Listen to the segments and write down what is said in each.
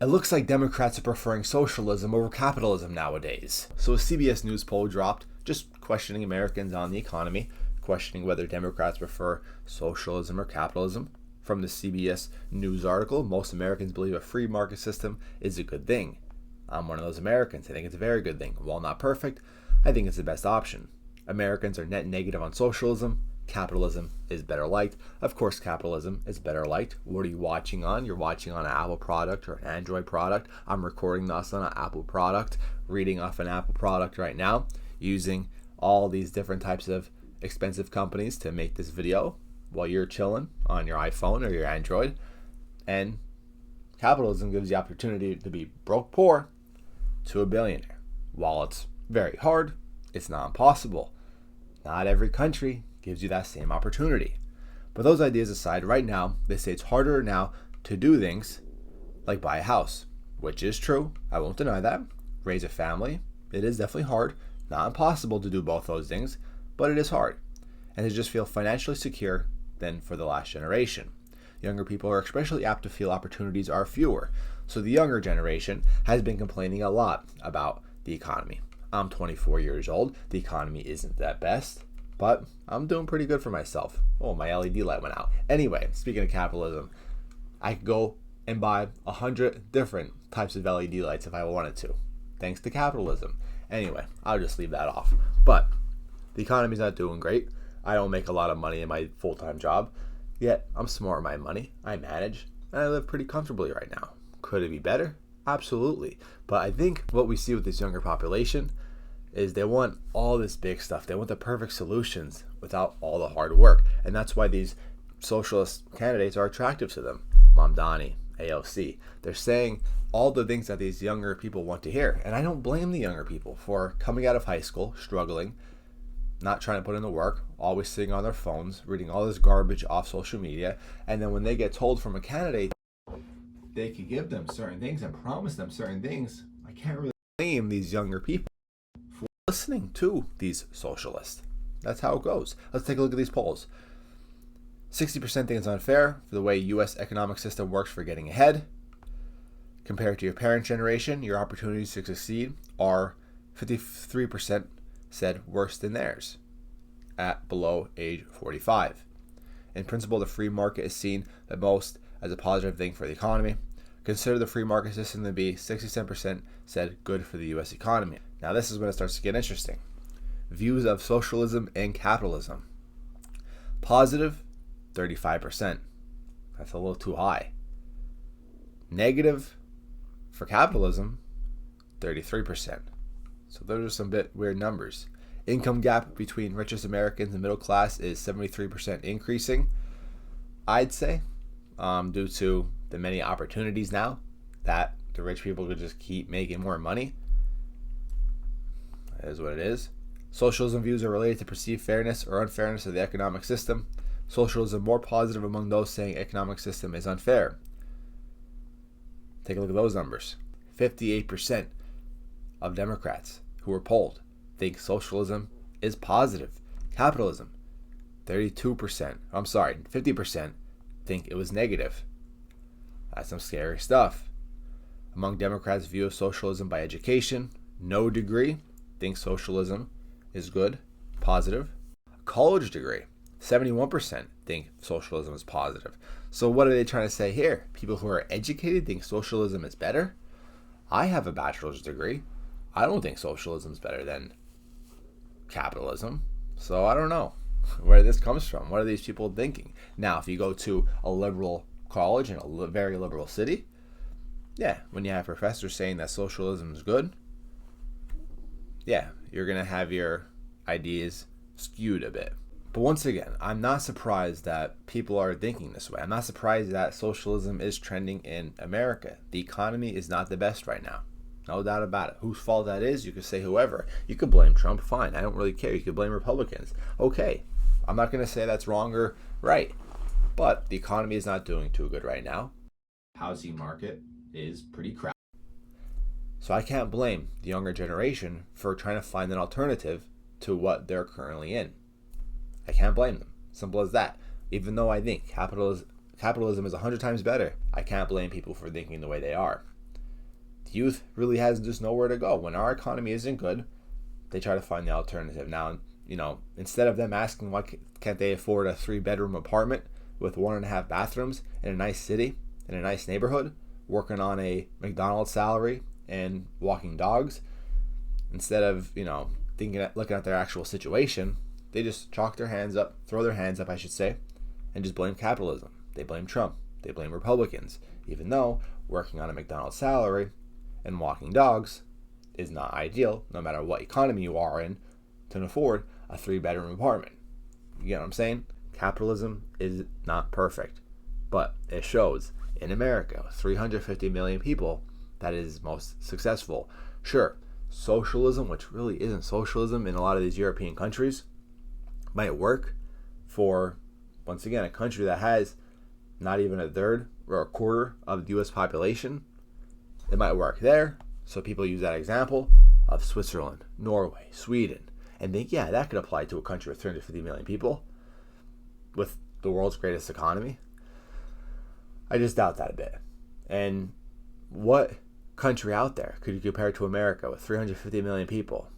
It looks like Democrats are preferring socialism over capitalism nowadays. So a CBS News poll dropped just questioning Americans on the economy, questioning whether Democrats prefer socialism or capitalism. From the CBS News article, most Americans believe a free market system is a good thing. I'm one of those Americans. I think it's a very good thing. While not perfect, I think it's the best option. Americans are net negative on socialism. Capitalism is better liked. Of course, capitalism is better liked. What are you watching on? You're watching on an Apple product or an Android product. I'm recording this on an Apple product, reading off an Apple product right now, using all these different types of expensive companies to make this video while you're chilling on your iPhone or your Android. And capitalism gives you the opportunity to be broke poor to a billionaire. While it's very hard, it's not impossible. Not every country gives you that same opportunity. But those ideas aside, right now, they say it's harder now to do things like buy a house, which is true. I won't deny that. Raise a family, it is definitely hard. Not impossible to do both those things, but it is hard. And to just feel financially secure than for the last generation. Younger people are especially apt to feel opportunities are fewer. So the younger generation has been complaining a lot about the economy. I'm 24 years old. The economy isn't that best, but I'm doing pretty good for myself. Oh, my LED light went out. Anyway, speaking of capitalism, I could go and buy 100 different types of LED lights if I wanted to, thanks to capitalism. Anyway, I'll just leave that off. But the economy's not doing great. I don't make a lot of money in my full-time job, yet I'm smart with my money. I manage, and I live pretty comfortably right now. Could it be better? Absolutely. But I think what we see with this younger population is they want all this big stuff. They want the perfect solutions without all the hard work. And that's why these socialist candidates are attractive to them. Mamdani, AOC. They're saying all the things that these younger people want to hear. And I don't blame the younger people for coming out of high school, struggling, not trying to put in the work, always sitting on their phones, reading all this garbage off social media. And then when they get told from a candidate they could give them certain things and promise them certain things, I can't really blame these younger people for listening to these socialists. That's how it goes. Let's take a look at these polls. 60% think it's unfair for the way U.S. economic system works for getting ahead. Compared to your parent generation, your opportunities to succeed are 53% said worse than theirs at below age 45. In principle, the free market is seen the most as a positive thing for the economy. Consider the free market system to be 67% said good for the U.S. economy. Now this is when it starts to get interesting. Views of socialism and capitalism. Positive, 35%. That's a little too high. Negative for capitalism, 33%. So those are some bit weird numbers. Income gap between richest Americans and middle class is 73% increasing, I'd say, due to the many opportunities now that the rich people could just keep making more money. That is what it is. Socialism views are related to perceived fairness or unfairness of the economic system. Socialism more positive among those saying economic system is unfair. Take a look at those numbers. 58% of Democrats who were polled think socialism is positive. Capitalism, 50% think it was negative. That's some scary stuff. Among Democrats' view of socialism by education, no degree thinks socialism is good, positive. A college degree, 71% think socialism is positive. So what are they trying to say here? People who are educated think socialism is better? I have a bachelor's degree. I don't think socialism is better than capitalism. So I don't know where this comes from. What are these people thinking? Now, if you go to a liberal college in a very liberal city, yeah, when you have professors saying that socialism is good, yeah, you're going to have your ideas skewed a bit. But once again, I'm not surprised that people are thinking this way. I'm not surprised that socialism is trending in America. The economy is not the best right now. No doubt about it. Whose fault that is, you could say whoever. You could blame Trump, fine. I don't really care. You could blame Republicans. Okay. I'm not going to say that's wrong or right. But the economy is not doing too good right now. Housing market is pretty crap. So I can't blame the younger generation for trying to find an alternative to what they're currently in. I can't blame them. Simple as that. Even though I think capitalism is 100 times better, I can't blame people for thinking the way they are. the youth really has just nowhere to go. When our economy isn't good, they try to find the alternative. Now, instead of them asking why can't they afford a 3-bedroom apartment with 1.5 bathrooms in a nice city, in a nice neighborhood, working on a McDonald's salary and walking dogs, instead of, looking at their actual situation, they just throw their hands up, I should say, and just blame capitalism. They blame Trump. They blame Republicans, even though working on a McDonald's salary and walking dogs is not ideal, no matter what economy you are in, to afford a 3-bedroom apartment. You get what I'm saying? Capitalism is not perfect, but it shows in America, 350 million people, that is most successful. Sure, socialism, which really isn't socialism in a lot of these European countries, might work for, once again, a country that has not even a third or a quarter of the U.S. population. It might work there, so people use that example of Switzerland, Norway, Sweden, and think, yeah, that could apply to a country with 350 million people with the world's greatest economy. I just doubt that a bit. And what country out there could you compare to America with 350 million people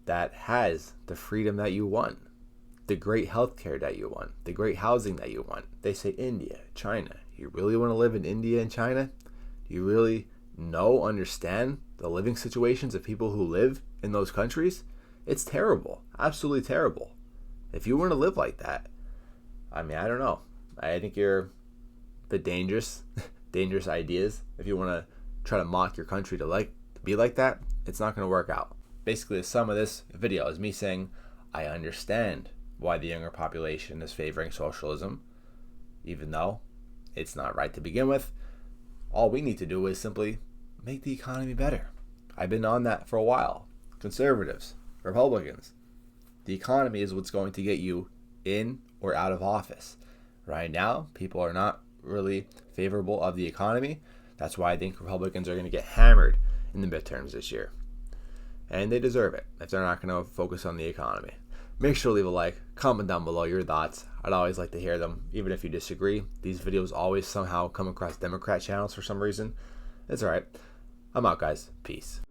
that has the freedom that you want, the great healthcare that you want, the great housing that you want? They say India, China. You really want to live in India and China? Do you really understand the living situations of people who live in those countries? It's terrible. Absolutely terrible. If you want to live like that, I don't know. I think you're a bit dangerous ideas. If you want to try to mock your country to be like that, it's not going to work out. Basically, the sum of this video is me saying I understand why the younger population is favoring socialism, even though it's not right to begin with. All we need to do is simply make the economy better. I've been on that for a while. Conservatives, Republicans, the economy is what's going to get you in or out of office. Right now, people are not really favorable of the economy. That's why I think Republicans are going to get hammered in the midterms this year. And they deserve it if they're not going to focus on the economy. Make sure to leave a like, comment down below your thoughts. I'd always like to hear them, even if you disagree. These videos always somehow come across Democrat channels for some reason. It's alright. I'm out, guys. Peace.